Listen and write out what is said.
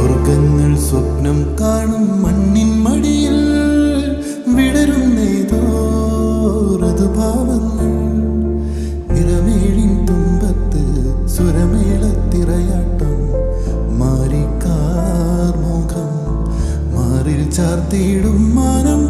സ്വർഗങ്ങൾ സ്വപ്നം കാണും മണ്ണിൻ മടിയിൽ വിടരുന്നേതോ ഋതുഭാവങ്ങൾ. നിറമേഴിൻ തുമ്പത്ത് സുരമേളത്തിറയാട്ടം മാറിക്കാർ മുഖം മാറിൽ ചാർത്തിയിടും മാനം